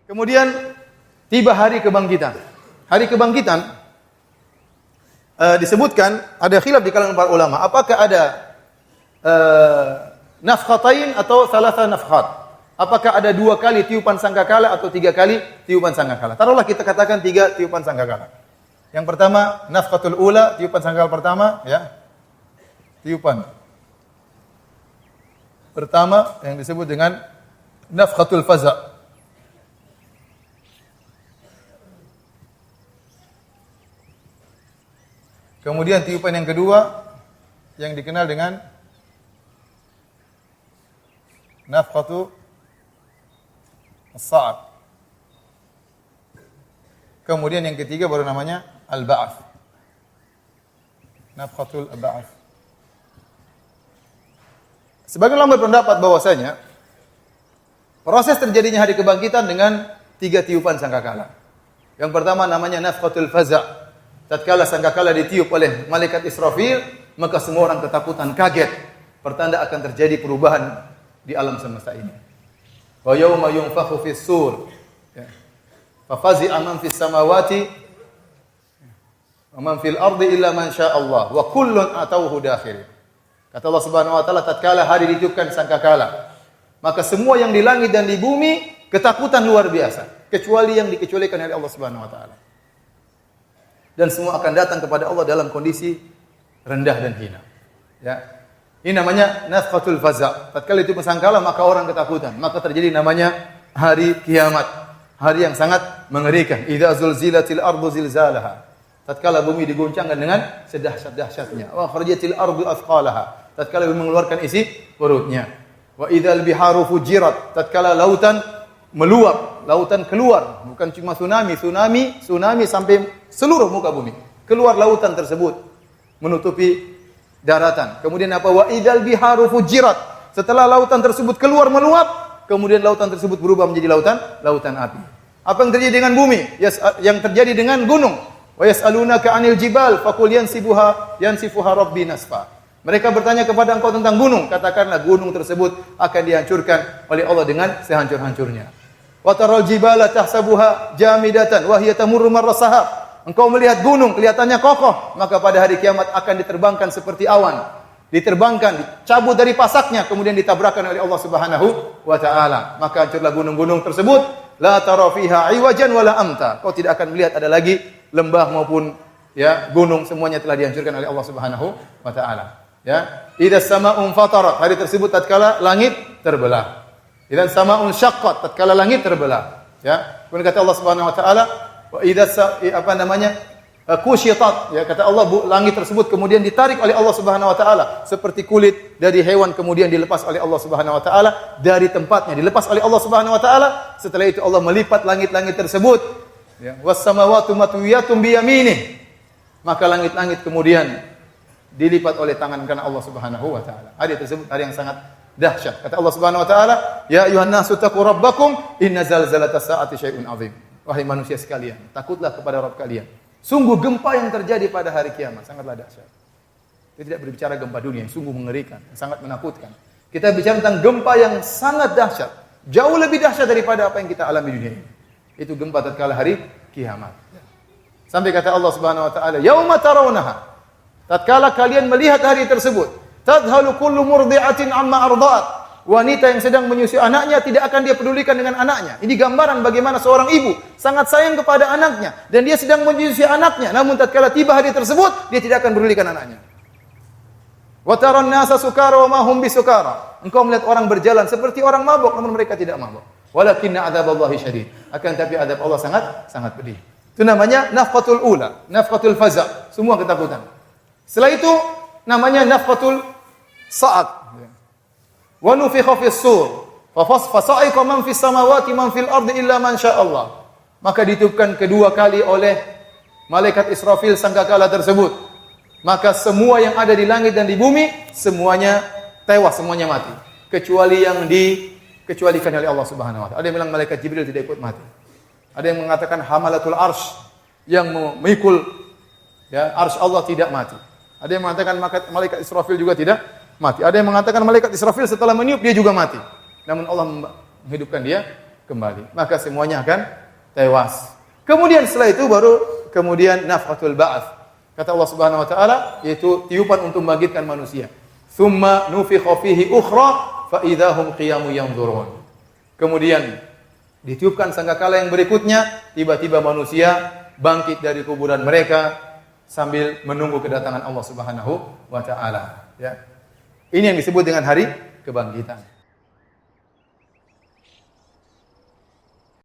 Kemudian tiba hari kebangkitan. Hari kebangkitan disebutkan ada khilaf di kalangan para ulama. Apakah ada nafkhatain atau salasa nafkhat? Apakah ada 2 kali tiupan sangkakala atau 3 kali tiupan sangkakala? Taruhlah kita katakan 3 tiupan sangkakala. Yang pertama nafkhatul ula, tiupan sangkakala pertama, ya. Tiupan pertama yang disebut dengan nafkhatul faza'. Kemudian tiupan yang kedua yang dikenal dengan nafkhatu as-sa'q. Kemudian yang ketiga baru namanya al-ba'ats. Nafkhatul ba'ats. Sebagian ulama berpendapat bahwasanya proses terjadinya hari kebangkitan dengan 3 tiupan sangkakala. Yang pertama namanya nafkhatul faza'. Tatkala sangkakala ditiup oleh malaikat Israfil, maka semua orang ketakutan, kaget. Pertanda akan terjadi perubahan di alam semesta ini. Wa yauma yunfakhu fis-sur. Fa fazi'a man fis samawati wa man fil ardi illa man syaa Allah wa kullun atauhu dakhirin. Kata Allah Subhanahu wa taala, tatkala hari ditiupkan sangkakala, maka semua yang di langit dan di bumi ketakutan luar biasa, kecuali yang dikecualikan oleh Allah Subhanahu wa taala. Dan semua akan datang kepada Allah dalam kondisi rendah dan hina. Ya. Ini namanya nafkhatul faza'. Tatkala itu sangkakala maka orang ketakutan, maka terjadi namanya hari kiamat. Hari yang sangat mengerikan. Idza zulzilatil ardu zilzalaha. Tatkala bumi diguncangkan dengan sedahsyat-dahsyatnya. Wa kharajatil ardu athqalaha. Tatkala bumi mengeluarkan isi perutnya. Wa idzal biharu fujirat. Tatkala lautan meluap, lautan keluar, bukan cuma tsunami sampai seluruh muka bumi. Keluar lautan tersebut menutupi daratan. Kemudian apa? Wa idzal biharu fujirat. Setelah lautan tersebut keluar meluap, kemudian lautan tersebut berubah menjadi lautan api. Apa yang terjadi dengan bumi? Yang terjadi dengan gunung. Wa yas'alunaka 'anil jibal faqul yansifuha rabbi nasfa. Mereka bertanya kepada engkau tentang gunung, katakanlah gunung tersebut akan dihancurkan oleh Allah dengan sehancur-hancurnya. Wa taral jibala tahsabuha jamidatan wa hiya tamurru marra sahab. Engkau melihat gunung kelihatannya kokoh, maka pada hari kiamat akan diterbangkan seperti awan. Diterbangkan, dicabut dari pasaknya, kemudian ditabrakkan oleh Allah Subhanahu wa taala. Maka hancurlah gunung-gunung tersebut, la tara fiha iwajan wala amta. Kau tidak akan melihat ada lagi lembah maupun ya gunung, semuanya telah dihancurkan oleh Allah Subhanahu wa taala. Ya, idza sama'un fatarat, hari tersebut tatkala langit terbelah. Idza sama'un syaqqat, tatkala langit terbelah. Ya, kemudian kata Allah Subhanahu wa taala, wa idza kusyitat, ya kata Allah langit tersebut kemudian ditarik oleh Allah Subhanahu wa taala seperti kulit dari hewan, kemudian dilepas oleh Allah Subhanahu wa taala dari tempatnya, dilepas oleh Allah Subhanahu wa taala. Setelah itu Allah melipat langit-langit tersebut, ya, was samawati matwiyatun bi yaminih. Maka langit-langit kemudian dilipat oleh tangan kanan Allah Subhanahu wa taala. Hari tersebut hari yang sangat dahsyat. Kata Allah Subhanahu wa taala, "Ya ayuhan nasu taqu rabbakum, inna zalzalatas saati syai'un 'adzim." Wahai manusia sekalian, takutlah kepada Rabb kalian. Sungguh gempa yang terjadi pada hari kiamat sangatlah dahsyat. Kita tidak berbicara gempa dunia yang sungguh mengerikan, yang sangat menakutkan. Kita bicara tentang gempa yang sangat dahsyat, jauh lebih dahsyat daripada apa yang kita alami di dunia ini. Itu gempa tatkala hari kiamat. Sampai kata Allah Subhanahu wa taala, "Yauma tarawunaha." Tatkala kalian melihat hari tersebut, tadhalu kullu murdi'atin amma arda'at. Wanita yang sedang menyusui anaknya tidak akan dia pedulikan dengan anaknya. Ini gambaran bagaimana seorang ibu sangat sayang kepada anaknya dan dia sedang menyusui anaknya. Namun tatkala tiba hari tersebut, dia tidak akan pedulikan anaknya. Wa taran nasa sukara wa ma hum bisukara. Engkau melihat orang berjalan seperti orang mabuk namun mereka tidak mabuk. Walakinna adzaballahi syadid. Akan tapi azab Allah sangat pedih. Itu namanya nafqatul ula, nafqatul faza, semua ketakutan. Setelah itu namanya nafqatul sa'at. Wa nufikha fis-sur, fa sa'iqa man fis samawati man fil ardi illa man syaa Allah. Maka ditiupkan kedua kali oleh malaikat Israfil sangkakala tersebut. Maka semua yang ada di langit dan di bumi semuanya tewas, semuanya mati, kecuali yang dikecualikan oleh Allah Subhanahu wa taala. Ada yang bilang malaikat Jibril tidak ikut mati. Ada yang mengatakan hamalatul arsy yang memikul ya arsy Allah tidak mati. Ada yang mengatakan malaikat Israfil juga tidak mati. Ada yang mengatakan malaikat Israfil setelah meniup dia juga mati. Namun Allah menghidupkan dia kembali. Maka semuanya akan tewas. Kemudian setelah itu baru kemudian nafkhatul ba'ats. Kata Allah Subhanahu wa taala, yaitu tiupan untuk membangkitkan manusia. Tsumma nufikha fihi ukhra fa idzahum qiyamun yanzurun. Kemudian ditiupkan sangkakala yang berikutnya, tiba-tiba manusia bangkit dari kuburan mereka sambil menunggu kedatangan Allah Subhanahu wa taala, ya. Ini yang disebut dengan hari kebangkitan.